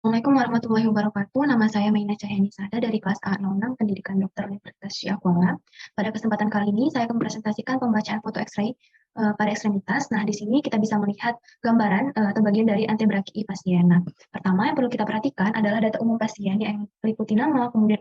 Assalamualaikum warahmatullahi wabarakatuh. Nama saya Maina Cahyanisada dari kelas A06 Pendidikan Dokter Universitas Syahkuala. Pada kesempatan kali ini saya akan mempresentasikan pembacaan foto X-ray pada ekstremitas. Nah, di sini kita bisa melihat gambaran atau bagian dari antebrakii pasien. Nah, pertama yang perlu kita perhatikan adalah data umum pasien yang meliputi nama, kemudian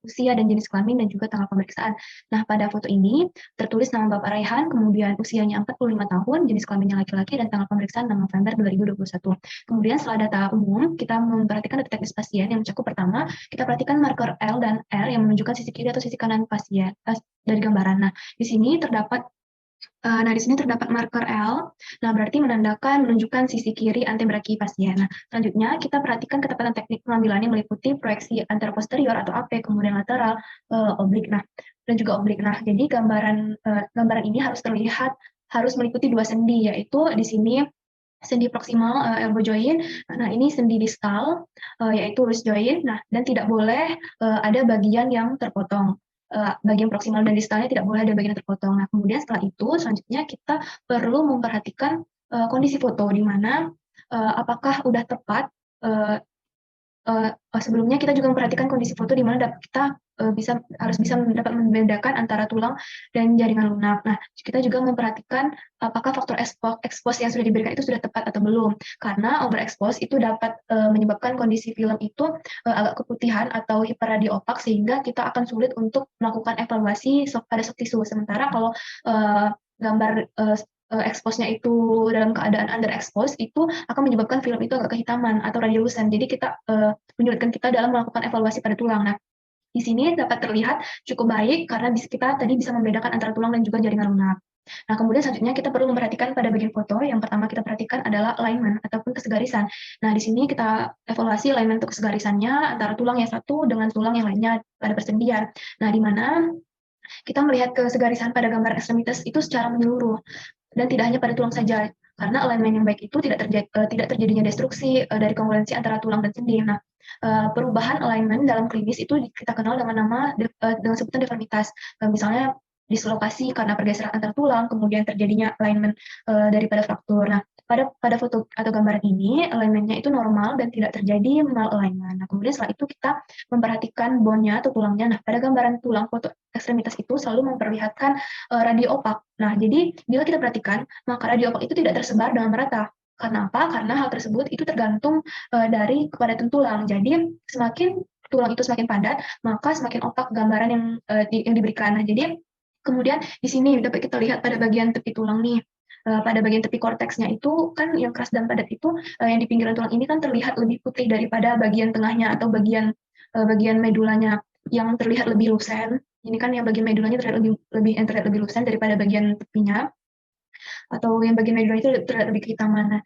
usia dan jenis kelamin dan juga tanggal pemeriksaan. Nah, pada foto ini tertulis nama Bapak Raihan, kemudian usianya 45 tahun, jenis kelaminnya laki-laki dan tanggal pemeriksaan 6 November 2021. Kemudian setelah data umum, kita memperhatikan data teknis pasien yang mencakup pertama, kita perhatikan marker L dan R yang menunjukkan sisi kiri atau sisi kanan pasien dari gambaran. Di sini terdapat marker L. Nah, berarti menunjukkan sisi kiri antebraki pasien. Nah, selanjutnya kita perhatikan ketepatan teknik pengambilan yang meliputi proyeksi anteroposterior atau AP, kemudian lateral, oblik. Nah, dan juga oblik. Nah, jadi gambaran ini harus meliputi dua sendi, yaitu di sini sendi proksimal elbow joint. Nah, ini sendi distal yaitu wrist joint. Nah, dan tidak boleh ada bagian yang terpotong. Bagian proksimal dan distalnya tidak boleh ada bagian yang terpotong. Nah, kemudian selanjutnya kita perlu memperhatikan kondisi foto di mana apakah udah tepat uh, sebelumnya kita juga memperhatikan kondisi foto di mana kita harus bisa dapat membedakan antara tulang dan jaringan lunak. Nah, kita juga memperhatikan apakah faktor expose yang sudah diberikan itu sudah tepat atau belum. Karena overexpose itu dapat menyebabkan kondisi film itu agak keputihan atau hiperradioopak sehingga kita akan sulit untuk melakukan evaluasi pada soft tissue. Sementara kalau gambar expose-nya itu dalam keadaan underexpose itu akan menyebabkan film itu agak kehitaman atau radiolucent. Jadi kita menyulitkan kita dalam melakukan evaluasi pada tulang. Nah, di sini dapat terlihat cukup baik karena kita tadi bisa membedakan antara tulang dan juga jaringan lunak. Nah, kemudian selanjutnya kita perlu memperhatikan pada bagian foto. Yang pertama kita perhatikan adalah alignment ataupun kesegarisan. Nah, di sini kita evaluasi alignment untuk kesegarisannya antara tulang yang satu dengan tulang yang lainnya pada persendian. Nah, di mana kita melihat kesegarisan pada gambar ekstremitas itu secara menyeluruh dan tidak hanya pada tulang saja, karena alignment yang baik itu tidak terjadinya destruksi dari kongruensi antara tulang dan sendi. Nah, perubahan alignment dalam klinis itu kita kenal dengan dengan sebutan deformitas. Misalnya dislokasi karena pergeseran antar tulang, kemudian terjadinya alignment daripada fraktur. Nah, pada foto atau gambar ini alignmentnya itu normal dan tidak terjadi malalignment. Nah, kemudian setelah itu kita memperhatikan bone-nya atau tulangnya. Nah, pada gambaran tulang foto ekstremitas itu selalu memperlihatkan radio opak. Nah, jadi bila kita perhatikan, maka radio opak itu tidak tersebar dengan merata. Karena apa? Karena hal tersebut itu tergantung dari kepadatan tulang. Jadi semakin tulang itu semakin padat, maka semakin opak gambaran yang diberikan. Nah, jadi kemudian di sini dapat kita lihat pada bagian tepi tulang nih. Pada bagian tepi korteksnya itu kan yang keras dan padat itu yang di pinggiran tulang ini kan terlihat lebih putih daripada bagian tengahnya atau bagian medulanya yang terlihat lebih lusen. Ini kan yang bagian medulanya terlihat lebih lusen daripada bagian tepinya atau yang bagian medula itu terlihat lebih kehitaman. Nah,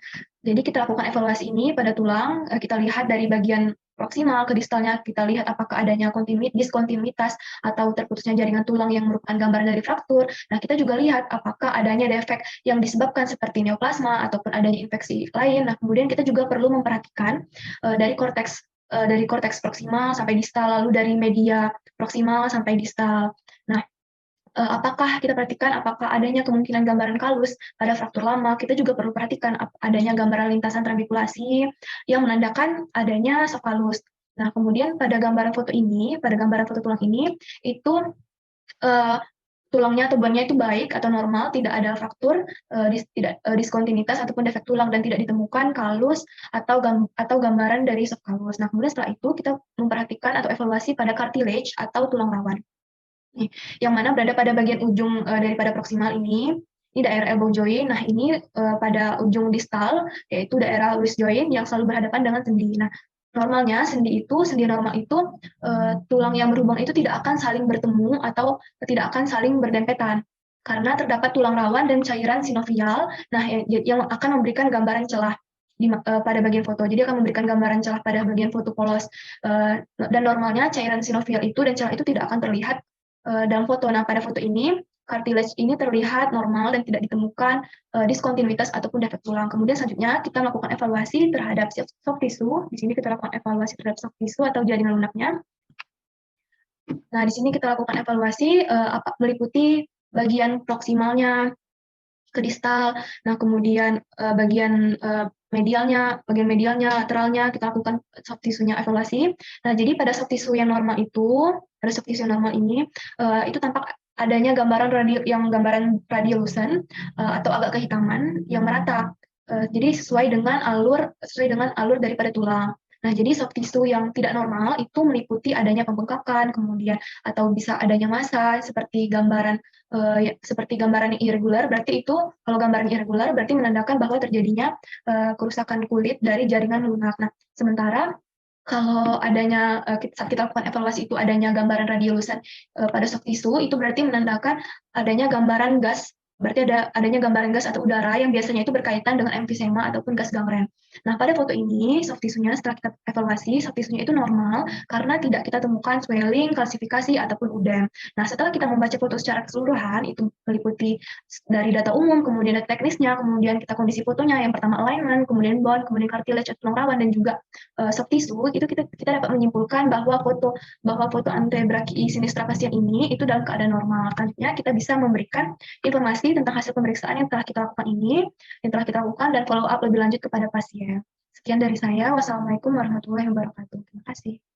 jadi kita lakukan evaluasi ini pada tulang, kita lihat dari bagian proksimal ke distalnya, kita lihat apakah adanya diskontinuitas atau terputusnya jaringan tulang yang merupakan gambaran dari fraktur. Nah, kita juga lihat apakah adanya defek yang disebabkan seperti neoplasma ataupun adanya infeksi lain. Nah, kemudian kita juga perlu memperhatikan dari korteks proksimal sampai distal, lalu dari media proksimal sampai distal. Nah, apakah kita perhatikan apakah adanya kemungkinan gambaran kalus pada fraktur lama. Kita juga perlu perhatikan adanya gambaran lintasan trabekulasi yang menandakan adanya soft kalus. Nah, kemudian pada gambaran foto tulang ini, itu uh, tulangnya atau bone-nya itu baik atau normal, tidak ada fraktur, tidak diskontinuitas ataupun defek tulang dan tidak ditemukan kalus atau gambaran dari soft kalus. Nah, kemudian setelah itu kita memperhatikan atau evaluasi pada cartilage atau tulang rawan. Yang mana berada pada bagian ujung daripada proksimal ini daerah elbow joint. Nah, ini pada ujung distal, yaitu daerah wrist joint yang selalu berhadapan dengan sendi. Nah, normalnya sendi normal itu tulang yang berhubung itu tidak akan saling bertemu atau tidak akan saling berdempetan karena terdapat tulang rawan dan cairan sinovial. Nah, yang akan memberikan gambaran celah pada bagian foto. Jadi akan memberikan gambaran celah pada bagian foto polos. Dan normalnya cairan sinovial itu dan celah itu tidak akan terlihat dalam foto. Nah, pada foto ini, cartilage ini terlihat normal dan tidak ditemukan diskontinuitas ataupun defek tulang. Kemudian selanjutnya kita melakukan evaluasi terhadap soft tissue. Di sini kita lakukan evaluasi terhadap soft tissue atau jaringan lunaknya. Nah, di sini kita lakukan evaluasi meliputi bagian proksimalnya ke distal. Nah, kemudian bagian bagian medialnya, lateralnya, kita lakukan soft tissue-nya evaluasi. Nah, jadi pada soft tissue yang normal itu, pada soft tissue normal ini, itu tampak adanya gambaran radiolucent atau agak kehitaman yang merata. Jadi sesuai dengan alur daripada tulang. Nah, jadi soft tissue yang tidak normal itu meliputi adanya pembengkakan, kemudian atau bisa adanya massa seperti gambaran yang irregular. Berarti itu kalau gambaran irregular berarti menandakan bahwa terjadinya kerusakan kulit dari jaringan lunak. Nah, sementara kalau adanya saat kita lakukan evaluasi itu adanya gambaran radiolucent pada soft tissue itu berarti menandakan adanya gambaran gas, berarti adanya gambaran gas atau udara yang biasanya itu berkaitan dengan emfisema ataupun gas gangren. Nah, pada foto ini soft tissue-nya setelah kita evaluasi soft tissue-nya itu normal karena tidak kita temukan swelling, kalsifikasi ataupun udem. Nah, setelah kita membaca foto secara keseluruhan itu meliputi dari data umum, kemudian data teknisnya, kemudian kita kondisi fotonya, yang pertama alignment, kemudian bone, kemudian cartilage atau tulang rawan dan juga soft tissue itu kita dapat menyimpulkan bahwa foto antebrachii sinistra pasien ini itu dalam keadaan normal. Selanjutnya kita bisa memberikan informasi tentang hasil pemeriksaan yang telah kita lakukan dan follow up lebih lanjut kepada pasien. Sekian dari saya. Wassalamualaikum warahmatullahi wabarakatuh. Terima kasih.